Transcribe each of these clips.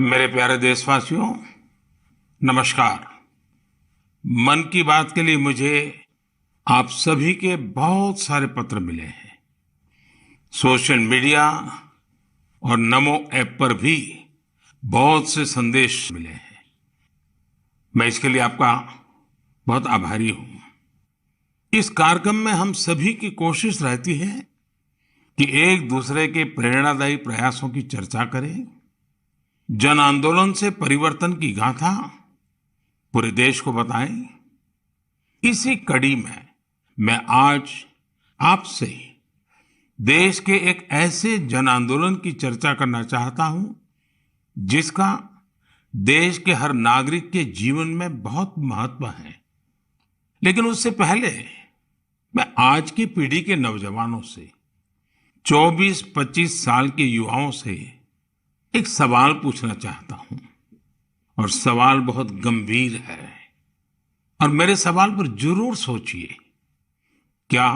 मेरे प्यारे देशवासियों, नमस्कार। मन की बात के लिए मुझे आप सभी के बहुत सारे पत्र मिले हैं। सोशल मीडिया और नमो ऐप पर भी बहुत से संदेश मिले हैं। मैं इसके लिए आपका बहुत आभारी हूं। इस कार्यक्रम में हम सभी की कोशिश रहती है कि एक दूसरे के प्रेरणादायी प्रयासों की चर्चा करें, जन आंदोलन से परिवर्तन की गाथा पूरे देश को बताएं। इसी कड़ी में मैं आज आपसे देश के एक ऐसे जन आंदोलन की चर्चा करना चाहता हूं जिसका देश के हर नागरिक के जीवन में बहुत महत्व है। लेकिन उससे पहले मैं आज की पीढ़ी के नौजवानों से, 24-25 साल के युवाओं से एक सवाल पूछना चाहता हूं। और सवाल बहुत गंभीर है और मेरे सवाल पर जरूर सोचिए। क्या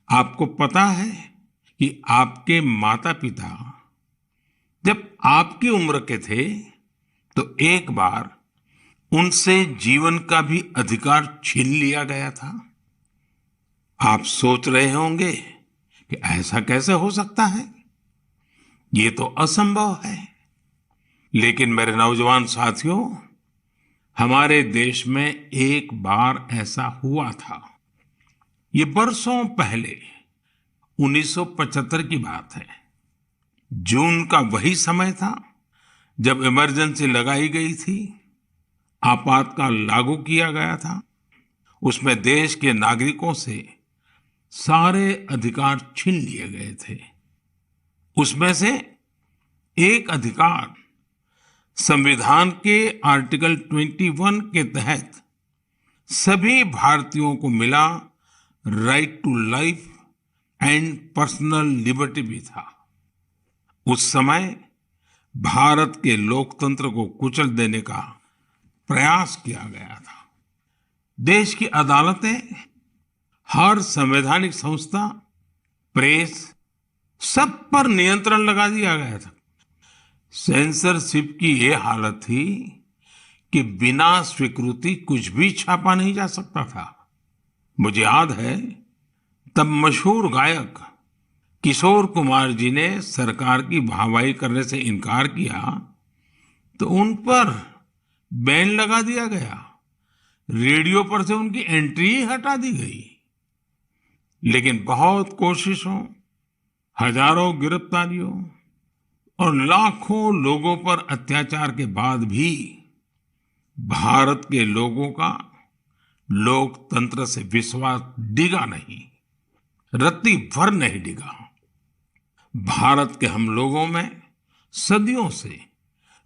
आपको पता है कि आपके माता पिता जब आपकी उम्र के थे तो एक बार उनसे जीवन का भी अधिकार छीन लिया गया था? आप सोच रहे होंगे कि ऐसा कैसे हो सकता है, ये तो असंभव है। लेकिन मेरे नौजवान साथियों, हमारे देश में एक बार ऐसा हुआ था। ये बरसों पहले 1975 की बात है। जून का वही समय था जब इमरजेंसी लगाई गई थी, आपातकाल लागू किया गया था। उसमें देश के नागरिकों से सारे अधिकार छीन लिए गए थे। उसमें से एक अधिकार संविधान के आर्टिकल 21 के तहत सभी भारतीयों को मिला, right to life and personal liberty भी था। उस समय भारत के लोकतंत्र को कुचल देने का प्रयास किया गया था। देश की अदालतें, हर संवैधानिक संस्था, प्रेस, सब पर नियंत्रण लगा दिया गया था। सेंसरशिप की ये हालत थी कि बिना स्वीकृति कुछ भी छापा नहीं जा सकता था। मुझे याद है, तब मशहूर गायक किशोर कुमार जी ने सरकार की वाहवाही करने से इनकार किया तो उन पर बैन लगा दिया गया। रेडियो पर से उनकी एंट्री ही हटा दी गई। लेकिन बहुत कोशिशों, हजारों गिरफ्तारियों और लाखों लोगों पर अत्याचार के बाद भी भारत के लोगों का लोकतंत्र से विश्वास डिगा नहीं, रत्ती भर नहीं डिगा। भारत के हम लोगों में सदियों से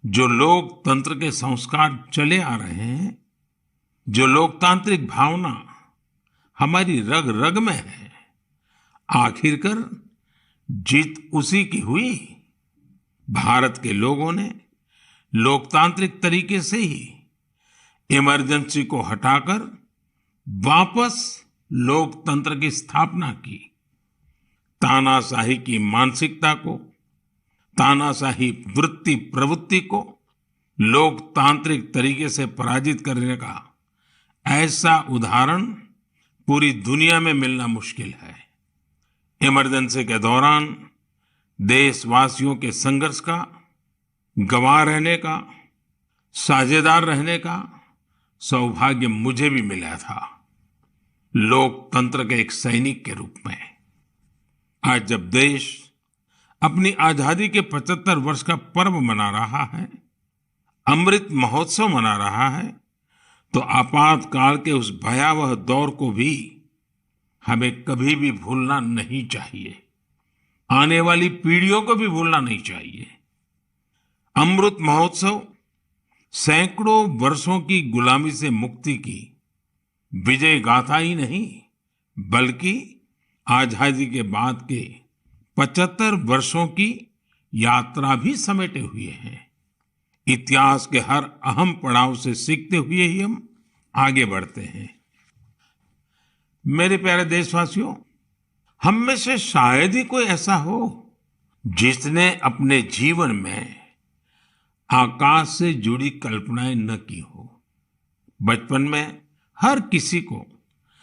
जो लोकतंत्र के संस्कार चले आ रहे हैं, जो लोकतांत्रिक भावना हमारी रग रग में है, आखिरकार जीत उसी की हुई। भारत के लोगों ने लोकतांत्रिक तरीके से ही इमरजेंसी को हटाकर वापस लोकतंत्र की स्थापना की। तानाशाही की मानसिकता को, तानाशाही वृत्ति प्रवृत्ति को लोकतांत्रिक तरीके से पराजित करने का ऐसा उदाहरण पूरी दुनिया में मिलना मुश्किल है। इमरजेंसी के दौरान देशवासियों के संघर्ष का, गवाह रहने का, साझेदार रहने का सौभाग्य मुझे भी मिला था, लोकतंत्र के एक सैनिक के रूप में। आज जब देश अपनी आजादी के 75 वर्ष का पर्व मना रहा है, अमृत महोत्सव मना रहा है, तो आपातकाल के उस भयावह दौर को भी हमें कभी भी भूलना नहीं चाहिए। आने वाली पीढ़ियों को भी भूलना नहीं चाहिए। अमृत महोत्सव सैकड़ों वर्षों की गुलामी से मुक्ति की विजय गाथा ही नहीं, बल्कि आजादी के बाद के 75 वर्षों की यात्रा भी समेटे हुए हैं। इतिहास के हर अहम पड़ाव से सीखते हुए ही हम आगे बढ़ते हैं। मेरे प्यारे देशवासियों, हम में से शायद ही कोई ऐसा हो जिसने अपने जीवन में आकाश से जुड़ी कल्पनाएं न की हो। बचपन में हर किसी को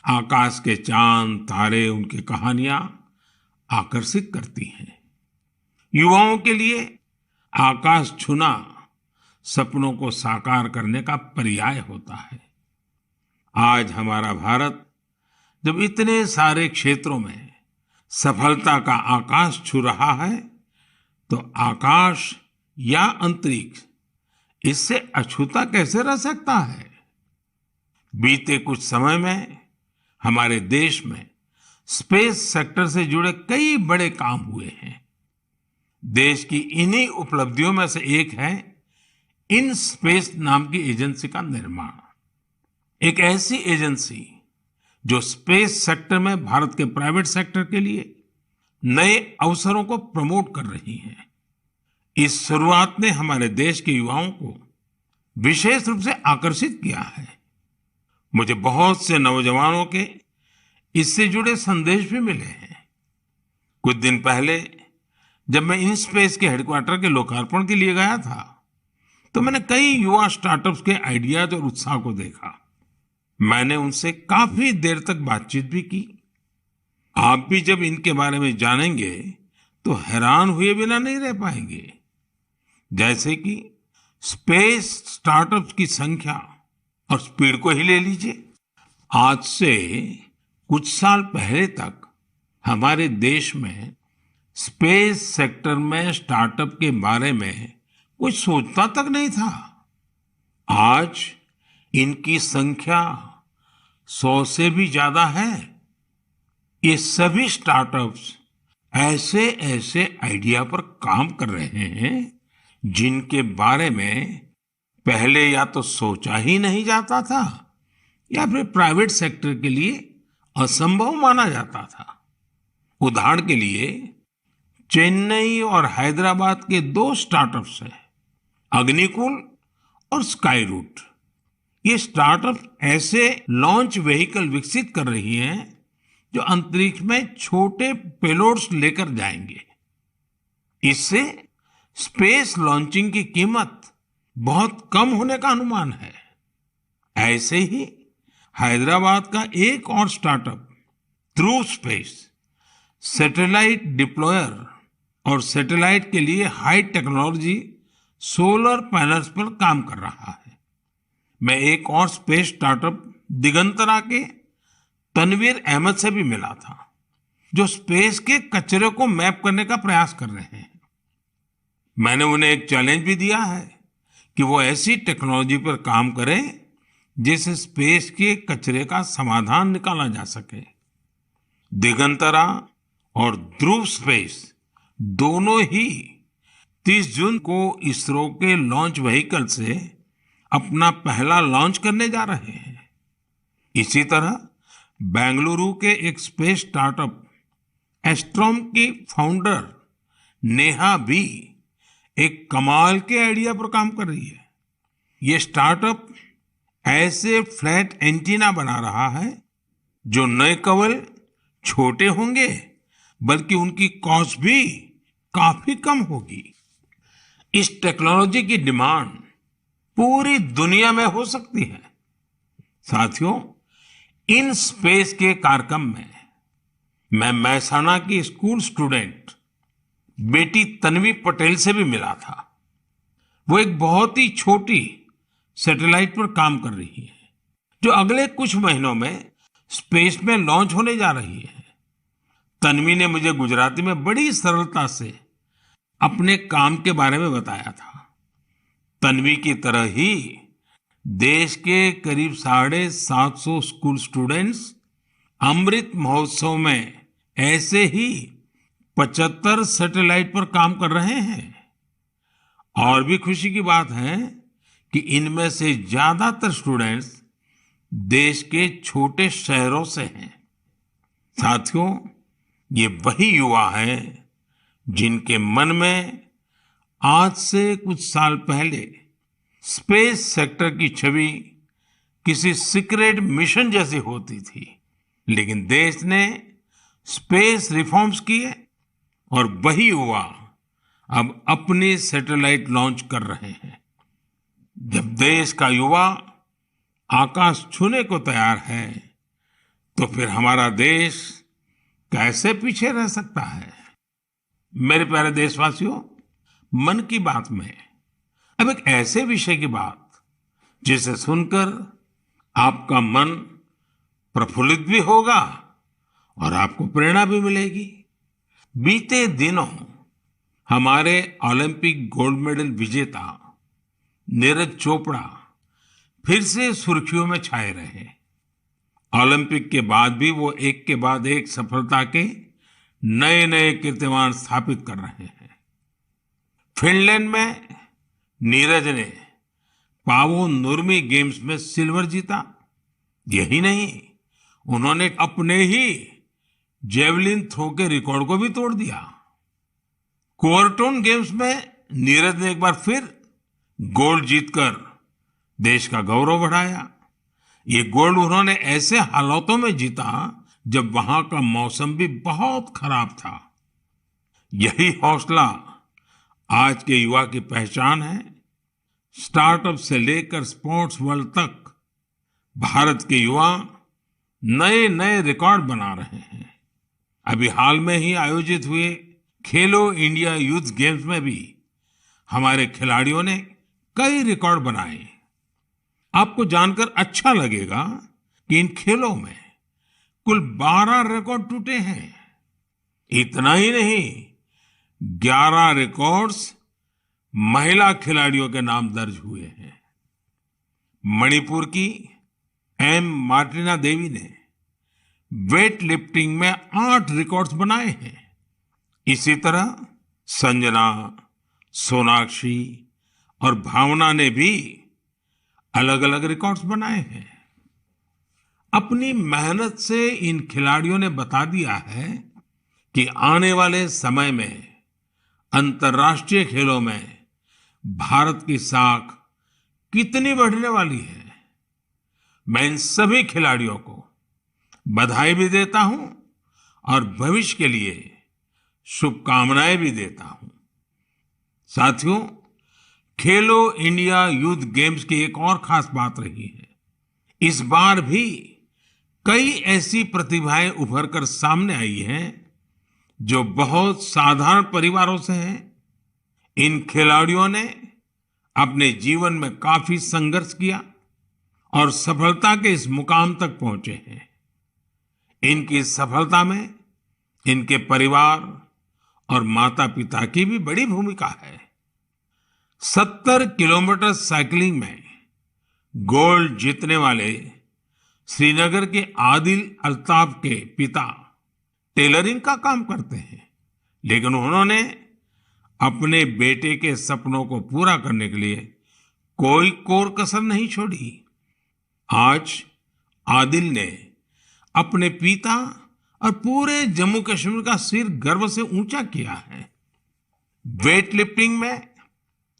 आकाश के चांद, तारे, उनकी कहानियां आकर्षित करती हैं। युवाओं के लिए आकाश छूना सपनों को साकार करने का पर्याय होता है। आज हमारा भारत जब इतने सारे क्षेत्रों में सफलता का आकाश छू रहा है, तो आकाश या अंतरिक्ष इससे अछूता कैसे रह सकता है? बीते कुछ समय में हमारे देश में स्पेस सेक्टर से जुड़े कई बड़े काम हुए हैं। देश की इन्हीं उपलब्धियों में से एक है इन स्पेस नाम की एजेंसी का निर्माण। एक ऐसी एजेंसी जो स्पेस सेक्टर में भारत के प्राइवेट सेक्टर के लिए नए अवसरों को प्रमोट कर रही है। इस शुरुआत ने हमारे देश के युवाओं को विशेष रूप से आकर्षित किया है। मुझे बहुत से नौजवानों के इससे जुड़े संदेश भी मिले हैं। कुछ दिन पहले जब मैं इन स्पेस के हेडक्वार्टर के लोकार्पण के लिए गया था, तो मैंने कई युवा स्टार्टअप्स के आइडियाज और उत्साह को देखा। मैंने उनसे काफी देर तक बातचीत भी की। आप भी जब इनके बारे में जानेंगे तो हैरान हुए बिना नहीं रह पाएंगे। जैसे कि स्पेस स्टार्टअप्स की संख्या और स्पीड को ही ले लीजिए। आज से कुछ साल पहले तक हमारे देश में स्पेस सेक्टर में स्टार्टअप के बारे में कोई सोचता तक नहीं था। आज इनकी संख्या 100 से भी ज्यादा है। ये सभी स्टार्टअप्स ऐसे ऐसे आइडिया पर काम कर रहे हैं जिनके बारे में पहले या तो सोचा ही नहीं जाता था या फिर प्राइवेट सेक्टर के लिए असंभव माना जाता था। उदाहरण के लिए चेन्नई और हैदराबाद के 2 स्टार्टअप्स हैं, अग्निकुल और स्काई रूट। ये स्टार्टअप ऐसे लॉन्च व्हीकल विकसित कर रही हैं जो अंतरिक्ष में छोटे पेलोड्स लेकर जाएंगे। इससे स्पेस लॉन्चिंग की कीमत बहुत कम होने का अनुमान है। ऐसे ही हैदराबाद का एक और स्टार्टअप ध्रुव स्पेस सैटेलाइट डिप्लॉयर और सैटेलाइट के लिए हाई टेक्नोलॉजी सोलर पैनल्स पर काम कर रहा है। मैं एक और स्पेस स्टार्टअप दिगंतरा के तनवीर अहमद से भी मिला था, जो स्पेस के कचरे को मैप करने का प्रयास कर रहे हैं। मैंने उन्हें एक चैलेंज भी दिया है कि वो ऐसी टेक्नोलॉजी पर काम करें जिससे स्पेस के कचरे का समाधान निकाला जा सके। दिगंतरा और ध्रुव स्पेस दोनों ही 30 जून को इसरो के लॉन्च व्हीकल से अपना पहला लॉन्च करने जा रहे हैं। इसी तरह बेंगलुरु के एक स्पेस स्टार्टअप एस्ट्रोम की फाउंडर नेहा भी एक कमाल के आइडिया पर काम कर रही है। ये स्टार्टअप ऐसे फ्लैट एंटीना बना रहा है जो न केवल छोटे होंगे बल्कि उनकी कॉस्ट भी काफी कम होगी। इस टेक्नोलॉजी की डिमांड पूरी दुनिया में हो सकती है। साथियों, इन स्पेस के कार्यक्रम में मैं महसाणा की स्कूल स्टूडेंट बेटी तन्वी पटेल से भी मिला था। वो एक बहुत ही छोटी सैटेलाइट पर काम कर रही है जो अगले कुछ महीनों में स्पेस में लॉन्च होने जा रही है। तन्वी ने मुझे गुजराती में बड़ी सरलता से अपने काम के बारे में बताया था। तन्वी की तरह ही देश के करीब 750 स्कूल स्टूडेंट्स अमृत महोत्सव में ऐसे ही 75 सैटेलाइट पर काम कर रहे हैं। और भी खुशी की बात है कि इनमें से ज्यादातर स्टूडेंट्स देश के छोटे शहरों से हैं। साथियों, ये वही युवा हैं जिनके मन में आज से कुछ साल पहले स्पेस सेक्टर की छवि किसी सीक्रेट मिशन जैसी होती थी, लेकिन देश ने स्पेस रिफॉर्म्स किए और वही युवा अब अपनी सैटेलाइट लॉन्च कर रहे हैं। जब देश का युवा आकाश छूने को तैयार है, तो फिर हमारा देश कैसे पीछे रह सकता है। मेरे प्यारे देशवासियों, मन की बात में अब एक ऐसे विषय की बात जिसे सुनकर आपका मन प्रफुल्लित भी होगा और आपको प्रेरणा भी मिलेगी। बीते दिनों हमारे ओलंपिक गोल्ड मेडल विजेता नीरज चोपड़ा फिर से सुर्खियों में छाए रहे। ओलंपिक के बाद भी वो एक के बाद एक सफलता के नए नए कीर्तिमान स्थापित कर रहे हैं। फिनलैंड में नीरज ने पावो नुर्मी गेम्स में सिल्वर जीता। यही नहीं, उन्होंने अपने ही जेवलिन थ्रो के रिकॉर्ड को भी तोड़ दिया। क्वार्टोन गेम्स में नीरज ने एक बार फिर गोल्ड जीतकर देश का गौरव बढ़ाया। ये गोल्ड उन्होंने ऐसे हालातों में जीता जब वहां का मौसम भी बहुत खराब था। यही हौसला आज के युवा की पहचान है। स्टार्टअप से लेकर स्पोर्ट्स वर्ल्ड तक भारत के युवा नए नए रिकॉर्ड बना रहे हैं। अभी हाल में ही आयोजित हुए खेलो इंडिया यूथ गेम्स में भी हमारे खिलाड़ियों ने कई रिकॉर्ड बनाए। आपको जानकर अच्छा लगेगा कि इन खेलों में कुल 12 रिकॉर्ड टूटे हैं। इतना ही नहीं, 11 रिकॉर्ड्स महिला खिलाड़ियों के नाम दर्ज हुए हैं। मणिपुर की एम मार्टिना देवी ने वेट लिफ्टिंग में 8 रिकॉर्ड्स बनाए हैं। इसी तरह संजना, सोनाक्षी और भावना ने भी अलग अलग रिकॉर्ड्स बनाए हैं। अपनी मेहनत से इन खिलाड़ियों ने बता दिया है कि आने वाले समय में अंतर्राष्ट्रीय खेलों में भारत की साख कितनी बढ़ने वाली है। मैं इन सभी खिलाड़ियों को बधाई भी देता हूं और भविष्य के लिए शुभकामनाएं भी देता हूं। साथियों, खेलो इंडिया यूथ गेम्स की एक और खास बात रही है। इस बार भी कई ऐसी प्रतिभाएं उभर कर सामने आई हैं जो बहुत साधारण परिवारों से हैं। इन खिलाड़ियों ने अपने जीवन में काफी संघर्ष किया और सफलता के इस मुकाम तक पहुंचे हैं। इनकी सफलता में इनके परिवार और माता पिता की भी बड़ी भूमिका है। 70 किलोमीटर साइकिलिंग में गोल्ड जीतने वाले श्रीनगर के आदिल अल्ताफ के पिता टेलरिंग का काम करते हैं, लेकिन उन्होंने अपने बेटे के सपनों को पूरा करने के लिए कोई कोर कसर नहीं छोड़ी। आज आदिल ने अपने पिता और पूरे जम्मू कश्मीर का सिर गर्व से ऊंचा किया है। वेट लिफ्टिंग में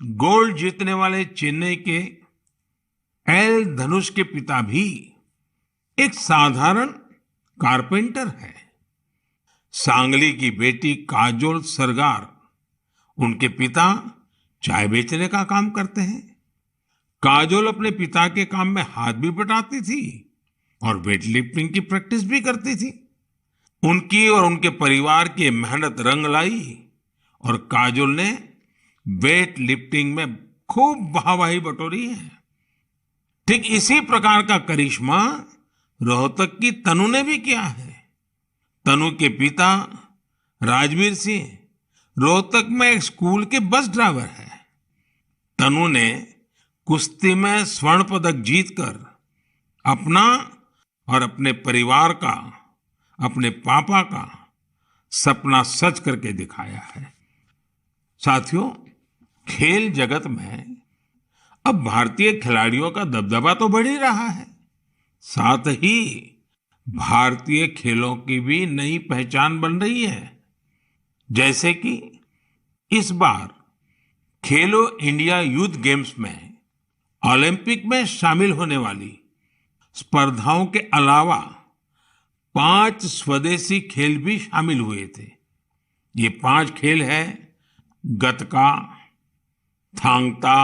गोल्ड जीतने वाले चेन्नई के एल धनुष के पिता भी एक साधारण कारपेंटर है। सांगली की बेटी काजोल सरगार, उनके पिता चाय बेचने का काम करते हैं। काजोल अपने पिता के काम में हाथ भी बटाती थी और वेट लिफ्टिंग की प्रैक्टिस भी करती थी। उनकी और उनके परिवार की मेहनत रंग लाई और काजोल ने वेट लिफ्टिंग में खूब वाहवाही बटोरी है। ठीक इसी प्रकार का करिश्मा रोहतक की तनु ने भी किया है। तनु के पिता राजवीर सिंह रोहतक में एक स्कूल के बस ड्राइवर है। तनु ने कुश्ती में स्वर्ण पदक जीतकर अपना और अपने परिवार का, अपने पापा का सपना सच करके दिखाया है। साथियों, खेल जगत में अब भारतीय खिलाड़ियों का दबदबा तो बढ़ ही रहा है, साथ ही भारतीय खेलों की भी नई पहचान बन रही है। जैसे कि इस बार खेलो इंडिया यूथ गेम्स में ओलंपिक में शामिल होने वाली स्पर्धाओं के अलावा 5 स्वदेशी खेल भी शामिल हुए थे। ये 5 खेल है गतका, थांग ता,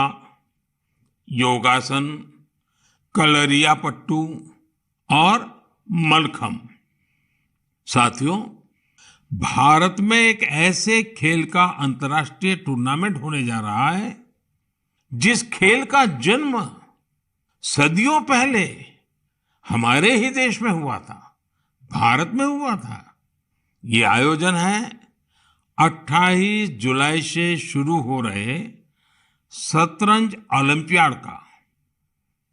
योगासन, कलरियापट्टू और मलखम। साथियों, भारत में एक ऐसे खेल का अंतर्राष्ट्रीय टूर्नामेंट होने जा रहा है जिस खेल का जन्म सदियों पहले हमारे ही देश में हुआ था, भारत में हुआ था। ये आयोजन है 28 जुलाई से शुरू हो रहे शतरंज ओलंपियाड का।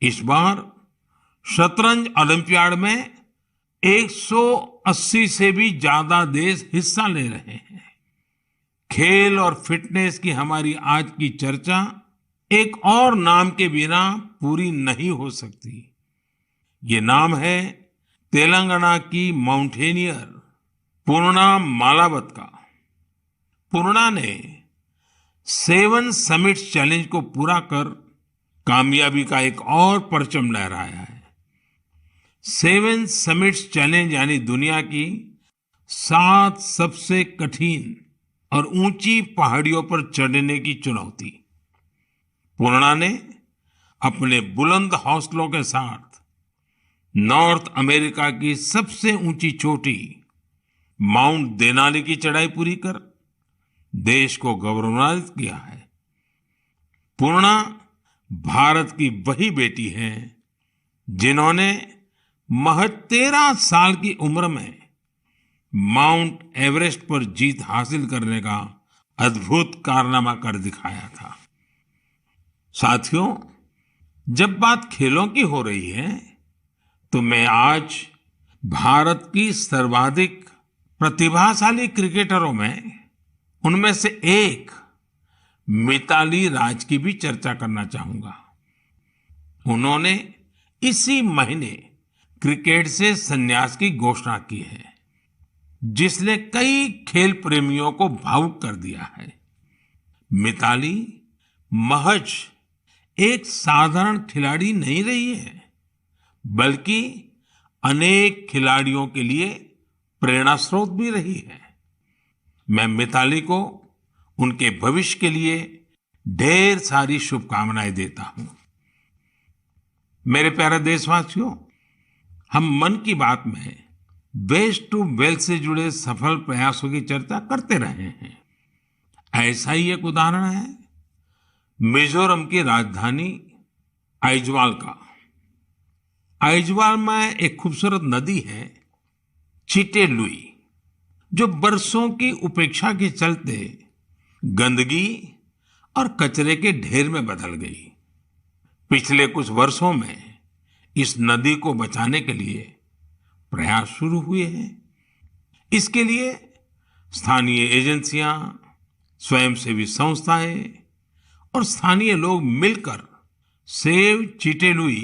इस बार शतरंज ओलंपियाड में 180 से भी ज्यादा देश हिस्सा ले रहे हैं। खेल और फिटनेस की हमारी आज की चर्चा एक और नाम के बिना पूरी नहीं हो सकती। ये नाम है तेलंगाना की माउंटेनियर पूर्णा मालावत का। पूर्णा ने 7 समिट्स चैलेंज को पूरा कर कामयाबी का एक और परचम लहराया है। 7 समिट्स चैलेंज यानी दुनिया की 7 सबसे कठिन और ऊंची पहाड़ियों पर चढ़ने की चुनौती। पूर्णा ने अपने बुलंद हौसलों के साथ नॉर्थ अमेरिका की सबसे ऊंची चोटी माउंट देनाली की चढ़ाई पूरी कर देश को गौरवान्वित किया है। पूर्णा भारत की वही बेटी है जिन्होंने महज 13 साल की उम्र में माउंट एवरेस्ट पर जीत हासिल करने का अद्भुत कारनामा कर दिखाया था। साथियों, जब बात खेलों की हो रही है तो मैं आज भारत की सर्वाधिक प्रतिभाशाली क्रिकेटरों में उनमें से एक मिताली राज की भी चर्चा करना चाहूंगा। उन्होंने इसी महीने क्रिकेट से संन्यास की घोषणा की है, जिसने कई खेल प्रेमियों को भावुक कर दिया है। मिताली महज एक साधारण खिलाड़ी नहीं रही है, बल्कि अनेक खिलाड़ियों के लिए प्रेरणा स्रोत भी रही है। मैं मिताली को उनके भविष्य के लिए ढेर सारी शुभकामनाएं देता हूं। मेरे प्यारे देशवासियों, हम मन की बात में वेस्ट टू वेल्थ से जुड़े सफल प्रयासों की चर्चा करते रहे हैं। ऐसा ही एक उदाहरण है मिजोरम की राजधानी आइजवाल का। आइजवाल में एक खूबसूरत नदी है चिटे लुई, जो बरसों की उपेक्षा के चलते गंदगी और कचरे के ढेर में बदल गई। पिछले कुछ वर्षों में इस नदी को बचाने के लिए प्रयास शुरू हुए हैं। इसके लिए स्थानीय एजेंसियां, स्वयंसेवी संस्थाएं और स्थानीय लोग मिलकर save Chite Louis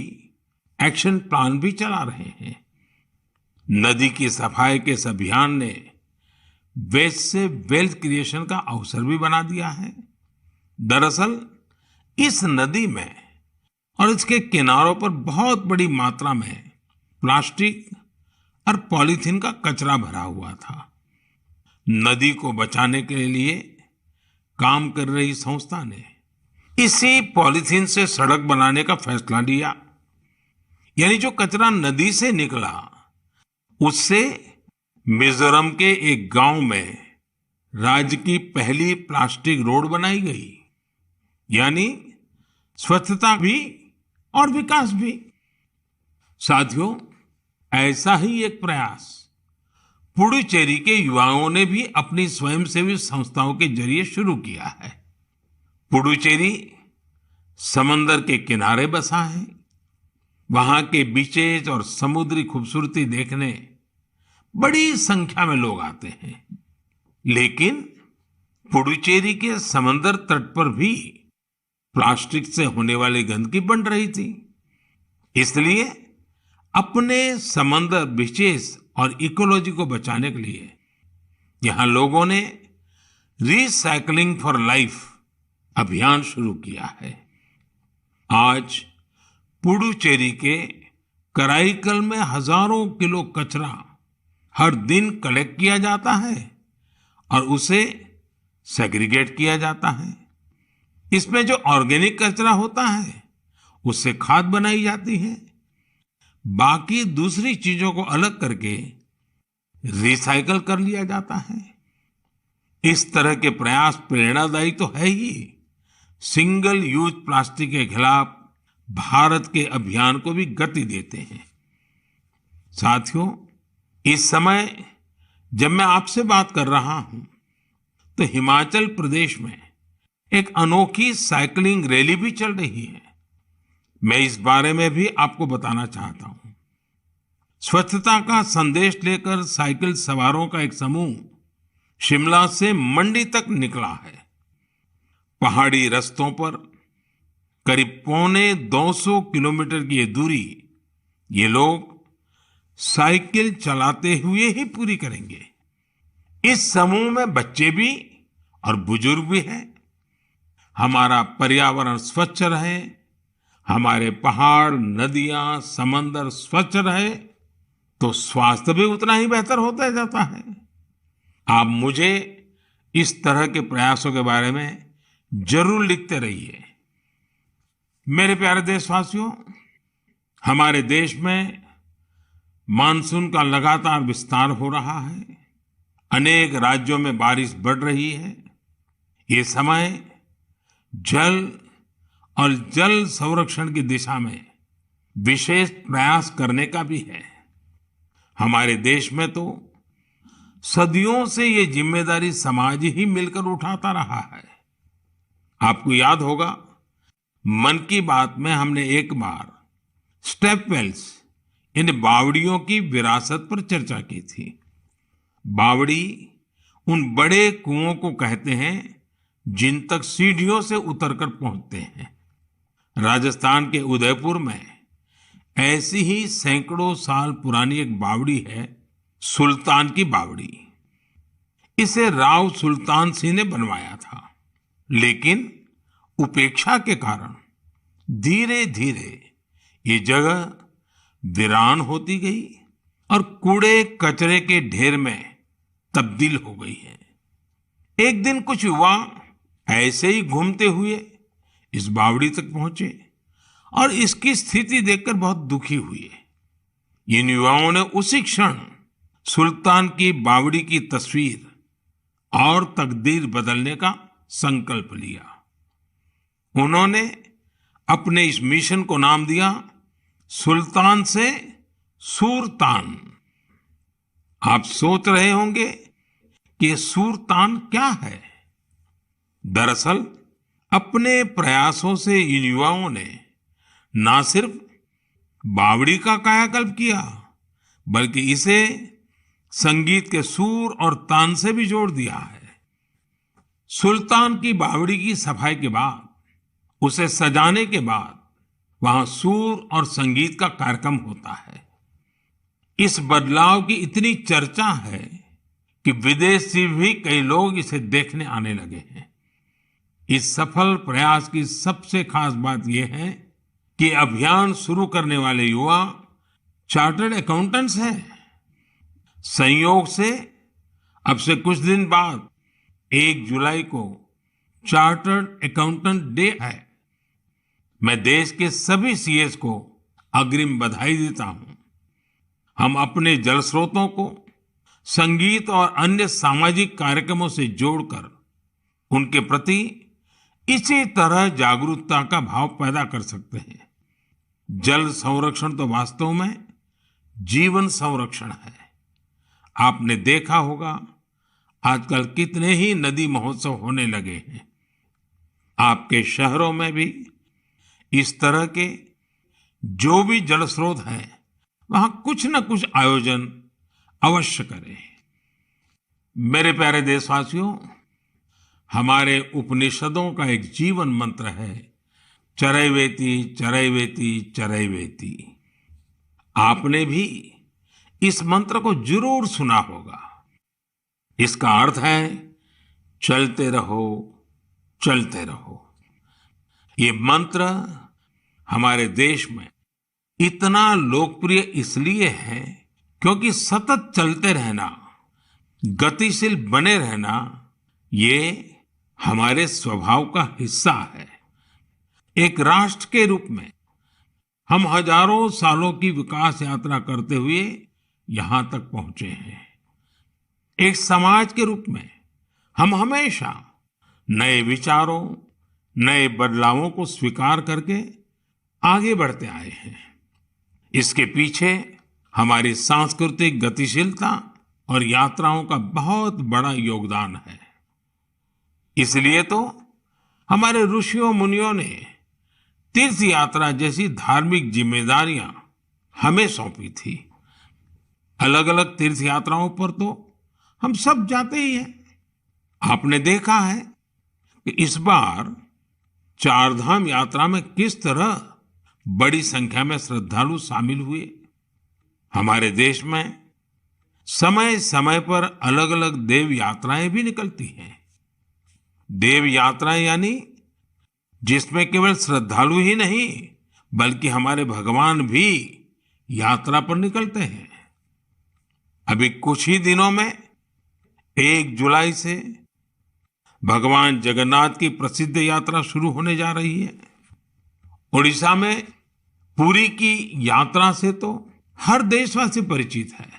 action plan भी चला रहे हैं। नदी की सफाई के इस अभियान ने वेस्ट से वेल्थ क्रिएशन का अवसर भी बना दिया है। दरअसल इस नदी में और इसके किनारों पर बहुत बड़ी मात्रा में प्लास्टिक और पॉलीथीन का कचरा भरा हुआ था। नदी को बचाने के लिए काम कर रही संस्था ने इसी पॉलीथीन से सड़क बनाने का फैसला लिया। यानी जो कचरा नदी से निकला उससे मिजोरम के एक गांव में राज्य की पहली प्लास्टिक रोड बनाई गई। यानी स्वच्छता भी और विकास भी। साथियों, ऐसा ही एक प्रयास पुडुचेरी के युवाओं ने भी अपनी स्वयंसेवी संस्थाओं के जरिए शुरू किया है। पुडुचेरी समंदर के किनारे बसा है। वहां के बीचेज और समुद्री खूबसूरती देखने बड़ी संख्या में लोग आते हैं। लेकिन पुडुचेरी के समंदर तट पर भी प्लास्टिक से होने वाली गंदगी बढ़ रही थी। इसलिए अपने समंदर बीचेस और इकोलॉजी को बचाने के लिए यहां लोगों ने रिसाइकलिंग फॉर लाइफ अभियान शुरू किया है। आज पुडुचेरी के कराईकल में हजारों किलो कचरा हर दिन कलेक्ट किया जाता है और उसे सेग्रीगेट किया जाता है। इसमें जो ऑर्गेनिक कचरा होता है उससे खाद बनाई जाती है। बाकी दूसरी चीजों को अलग करके रिसाइकल कर लिया जाता है। इस तरह के प्रयास प्रेरणादायी तो है ही, सिंगल यूज प्लास्टिक के खिलाफ भारत के अभियान को भी गति देते हैं। साथियों, इस समय जब मैं आपसे बात कर रहा हूं, तो हिमाचल प्रदेश में एक अनोखी साइकिलिंग रैली भी चल रही है। मैं इस बारे में भी आपको बताना चाहता हूं। स्वच्छता का संदेश लेकर साइकिल सवारों का एक समूह शिमला से मंडी तक निकला है। पहाड़ी रास्तों पर करीब 250 किलोमीटर की ये दूरी ये लोग साइकिल चलाते हुए ही पूरी करेंगे। इस समूह में बच्चे भी और बुजुर्ग भी हैं। हमारा पर्यावरण स्वच्छ रहे, हमारे पहाड़, नदियां, समंदर स्वच्छ रहे, तो स्वास्थ्य भी उतना ही बेहतर होता जाता है। आप मुझे इस तरह के प्रयासों के बारे में जरूर लिखते रहिए। मेरे प्यारे देशवासियों, हमारे देश में मानसून का लगातार विस्तार हो रहा है। अनेक राज्यों में बारिश बढ़ रही है। ये समय जल और जल संरक्षण की दिशा में विशेष प्रयास करने का भी है। हमारे देश में तो सदियों से ये जिम्मेदारी समाज ही मिलकर उठाता रहा है। आपको याद होगा, मन की बात में हमने एक बार स्टेप वेल्स यानी बावड़ियों की विरासत पर चर्चा की थी। बावड़ी उन बड़े कुओं को कहते हैं जिन तक सीढ़ियों से उतरकर पहुंचते हैं। राजस्थान के उदयपुर में ऐसी ही सैकड़ों साल पुरानी एक बावड़ी है, सुल्तान की बावड़ी। इसे राव सुल्तान सिंह ने बनवाया था, लेकिन उपेक्षा के कारण धीरे धीरे ये जगह वीरान होती गई और कूड़े कचरे के ढेर में तब्दील हो गई है। एक दिन कुछ युवा ऐसे ही घूमते हुए इस बावड़ी तक पहुंचे और इसकी स्थिति देखकर बहुत दुखी हुए। इन युवाओं ने उसी क्षण सुल्तान की बावड़ी की तस्वीर और तकदीर बदलने का संकल्प लिया। उन्होंने अपने इस मिशन को नाम दिया सुल्तान से सूरतान। आप सोच रहे होंगे कि सूरतान क्या है? दरअसल अपने प्रयासों से इन युवाओं ने ना सिर्फ बावड़ी का कायाकल्प किया, बल्कि इसे संगीत के सुर और तान से भी जोड़ दिया है। सुल्तान की बावड़ी की सफाई के बाद, उसे सजाने के बाद वहां सुर और संगीत का कार्यक्रम होता है। इस बदलाव की इतनी चर्चा है कि विदेश से भी कई लोग इसे देखने आने लगे हैं। इस सफल प्रयास की सबसे खास बात यह है कि अभियान शुरू करने वाले युवा चार्टर्ड अकाउंटेंट्स हैं। संयोग से अब से कुछ दिन बाद 1 जुलाई को चार्टर्ड अकाउंटेंट डे है। मैं देश के सभी सीएस को अग्रिम बधाई देता हूं। हम अपने जल स्रोतों को संगीत और अन्य सामाजिक कार्यक्रमों से जोड़कर उनके प्रति इसी तरह जागरूकता का भाव पैदा कर सकते हैं। जल संरक्षण तो वास्तव में जीवन संरक्षण है। आपने देखा होगा आजकल कितने ही नदी महोत्सव होने लगे हैं। आपके शहरों में भी इस तरह के जो भी जल स्रोत हैं, वहां कुछ न कुछ आयोजन अवश्य करें। मेरे प्यारे देशवासियों, हमारे उपनिषदों का एक जीवन मंत्र है, चरैवेति चरैवेति चरैवेति। आपने भी इस मंत्र को जरूर सुना होगा। इसका अर्थ है चलते रहो, चलते रहो। ये मंत्र हमारे देश में इतना लोकप्रिय इसलिए है क्योंकि सतत चलते रहना, गतिशील बने रहना, ये हमारे स्वभाव का हिस्सा है। एक राष्ट्र के रूप में हम हजारों सालों की विकास यात्रा करते हुए यहां तक पहुंचे हैं। एक समाज के रूप में हम हमेशा नए विचारों, नए बदलावों को स्वीकार करके आगे बढ़ते आए हैं। इसके पीछे हमारी सांस्कृतिक गतिशीलता और यात्राओं का बहुत बड़ा योगदान है। इसलिए तो हमारे ऋषियों मुनियों ने तीर्थ यात्रा जैसी धार्मिक जिम्मेदारियां हमें सौंपी थी। अलग अलग तीर्थ यात्राओं पर तो हम सब जाते ही हैं। आपने देखा है कि इस बार चारधाम यात्रा में किस तरह बड़ी संख्या में श्रद्धालु शामिल हुए। हमारे देश में समय समय पर अलग अलग देव यात्राएं भी निकलती हैं। देव यात्राएं यानी जिसमें केवल श्रद्धालु ही नहीं बल्कि हमारे भगवान भी यात्रा पर निकलते हैं। अभी कुछ ही दिनों में 1 जुलाई से भगवान जगन्नाथ की प्रसिद्ध यात्रा शुरू होने जा रही है। उड़ीसा में पुरी की यात्रा से तो हर देशवासी परिचित है।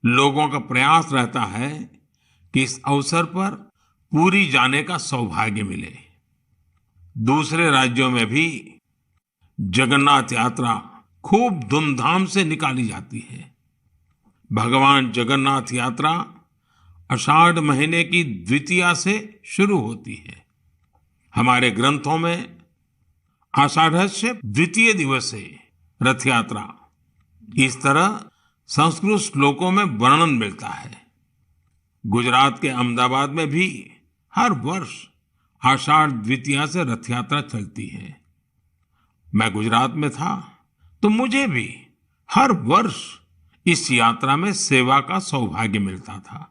लोगों का प्रयास रहता है कि इस अवसर पर पुरी जाने का सौभाग्य मिले। दूसरे राज्यों में भी जगन्नाथ यात्रा खूब धूमधाम से निकाली जाती है। भगवान जगन्नाथ यात्रा आषाढ़ महीने की द्वितीया से शुरू होती है। हमारे ग्रंथों में आषाढ़स्य द्वितीय दिवसे रथ यात्रा इस तरह संस्कृत श्लोकों में वर्णन मिलता है। गुजरात के अहमदाबाद में भी हर वर्ष आषाढ़ द्वितीया से रथ यात्रा चलती है। मैं गुजरात में था तो मुझे भी हर वर्ष इस यात्रा में सेवा का सौभाग्य मिलता था।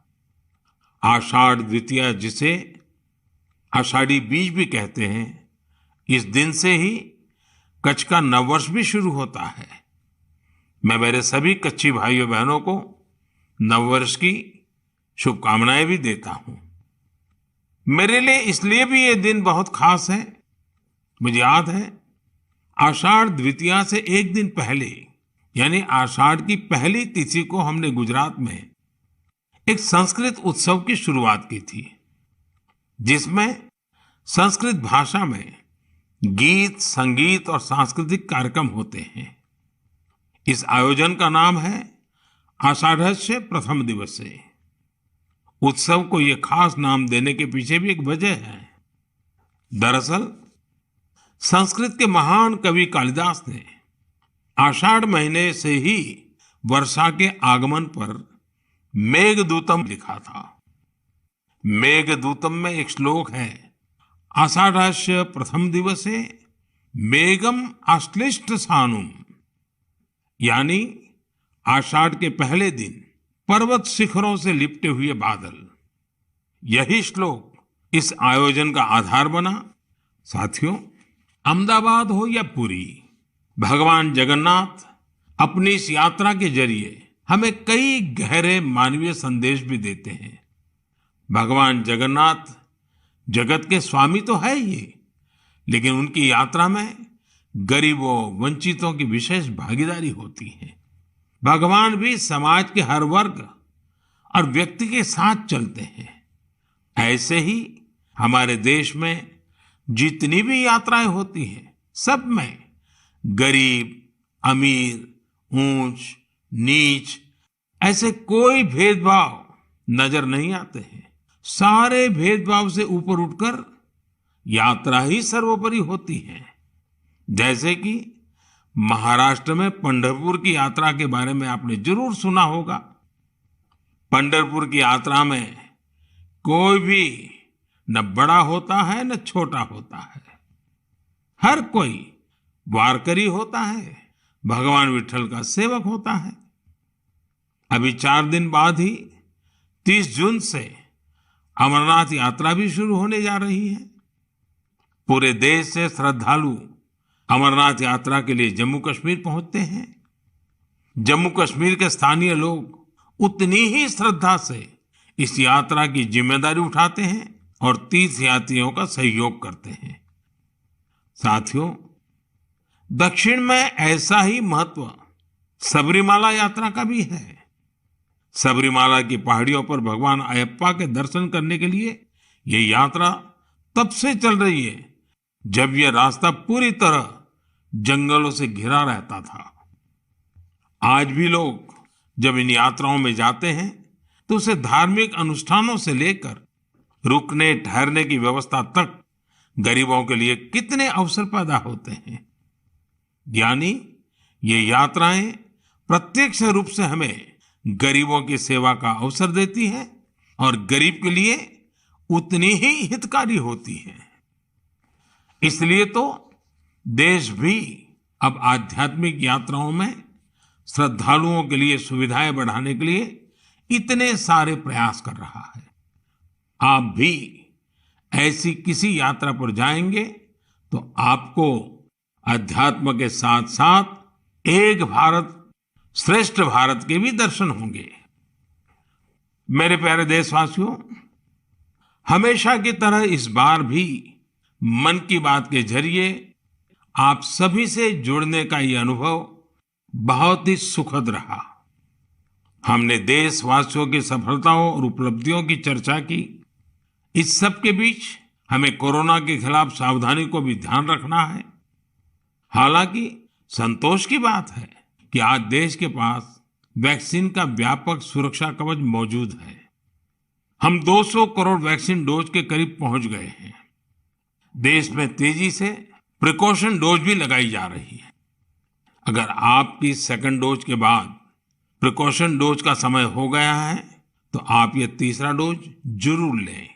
आषाढ़ द्वितीया जिसे आषाढ़ी बीज भी कहते हैं, इस दिन से ही कच्छ का नववर्ष भी शुरू होता है। मैं मेरे सभी कच्छी भाइयों बहनों को नववर्ष की शुभकामनाएं भी देता हूं। मेरे लिए इसलिए भी ये दिन बहुत खास है। मुझे याद है आषाढ़ द्वितीया से एक दिन पहले यानी आषाढ़ की पहली तिथि को हमने गुजरात में एक संस्कृत उत्सव की शुरुआत की थी, जिसमें संस्कृत भाषा में गीत, संगीत और सांस्कृतिक कार्यक्रम होते हैं। इस आयोजन का नाम है आषाढ़स्य प्रथम दिवसे। उत्सव को यह खास नाम देने के पीछे भी एक वजह है। दरअसल संस्कृत के महान कवि कालिदास ने आषाढ़ महीने से ही वर्षा के आगमन पर मेघदूतम लिखा था। मेघदूतम में एक श्लोक है, आषाढ़स्य प्रथम दिवसे मेघम आश्लिष्ट सानुम, यानी आषाढ़ के पहले दिन पर्वत शिखरों से लिपटे हुए बादल। यही श्लोक इस आयोजन का आधार बना। साथियों, अहमदाबाद हो या पुरी, भगवान जगन्नाथ अपनी इस यात्रा के जरिए हमें कई गहरे मानवीय संदेश भी देते हैं। भगवान जगन्नाथ जगत के स्वामी तो है ही, लेकिन उनकी यात्रा में गरीबों, वंचितों की विशेष भागीदारी होती है। भगवान भी समाज के हर वर्ग और व्यक्ति के साथ चलते हैं। ऐसे ही हमारे देश में जितनी भी यात्राएं होती हैं, सब में गरीब, अमीर, ऊंच, नीच ऐसे कोई भेदभाव नजर नहीं आते हैं। सारे भेदभाव से ऊपर उठकर यात्रा ही सर्वोपरि होती है। जैसे कि महाराष्ट्र में पंढरपुर की यात्रा के बारे में आपने जरूर सुना होगा। पंढरपुर की यात्रा में कोई भी न बड़ा होता है न छोटा होता है, हर कोई वारकरी होता है, भगवान विट्ठल का सेवक होता है। अभी 4 दिन बाद ही 30 जून से अमरनाथ यात्रा भी शुरू होने जा रही है। पूरे देश से श्रद्धालु अमरनाथ यात्रा के लिए जम्मू कश्मीर पहुंचते हैं। जम्मू कश्मीर के स्थानीय लोग उतनी ही श्रद्धा से इस यात्रा की जिम्मेदारी उठाते हैं और तीर्थयात्रियों का सहयोग करते हैं। साथियों, दक्षिण में ऐसा ही महत्व सबरीमाला यात्रा का भी है। सबरीमाला की पहाड़ियों पर भगवान अयप्पा के दर्शन करने के लिए ये यात्रा तब से चल रही है जब यह रास्ता पूरी तरह जंगलों से घिरा रहता था। आज भी लोग जब इन यात्राओं में जाते हैं तो उसे धार्मिक अनुष्ठानों से लेकर रुकने ठहरने की व्यवस्था तक गरीबों के लिए कितने अवसर पैदा होते हैं। यानी ये यात्राएं प्रत्यक्ष रूप से हमें गरीबों की सेवा का अवसर देती हैं और गरीब के लिए उतनी ही हितकारी होती हैं। इसलिए तो देश भी अब आध्यात्मिक यात्राओं में श्रद्धालुओं के लिए सुविधाएं बढ़ाने के लिए इतने सारे प्रयास कर रहा है। आप भी ऐसी किसी यात्रा पर जाएंगे तो आपको अध्यात्म के साथ साथ एक भारत श्रेष्ठ भारत के भी दर्शन होंगे। मेरे प्यारे देशवासियों, हमेशा की तरह इस बार भी मन की बात के जरिए आप सभी से जुड़ने का ये अनुभव बहुत ही सुखद रहा। हमने देशवासियों की सफलताओं और उपलब्धियों की चर्चा की। इस सब के बीच हमें कोरोना के खिलाफ सावधानी को भी ध्यान रखना है। हालांकि संतोष की बात है कि आज देश के पास वैक्सीन का व्यापक सुरक्षा कवच मौजूद है। हम 200 करोड़ वैक्सीन डोज के करीब पहुंच गए हैं। देश में तेजी से प्रिकॉशन डोज भी लगाई जा रही है। अगर आपकी सेकंड डोज के बाद प्रिकॉशन डोज का समय हो गया है तो आप ये तीसरा डोज जरूर लें।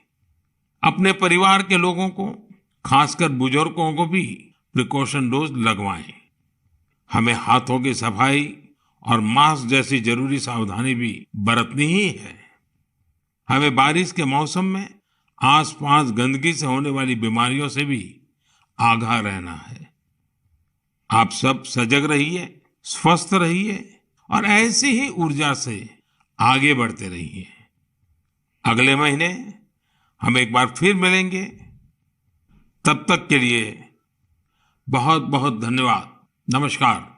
अपने परिवार के लोगों को, खासकर बुजुर्गों को भी प्रिकॉशन डोज लगवाएं। हमें हाथों की सफाई और मास्क जैसी जरूरी सावधानी भी बरतनी ही है। हमें बारिश के मौसम में आसपास गंदगी से होने वाली बीमारियों से भी आगाह रहना है। आप सब सजग रहिए, स्वस्थ रहिए और ऐसी ही ऊर्जा से आगे बढ़ते रहिए। अगले महीने हम एक बार फिर मिलेंगे। तब तक के लिए बहुत बहुत धन्यवाद। नमस्कार।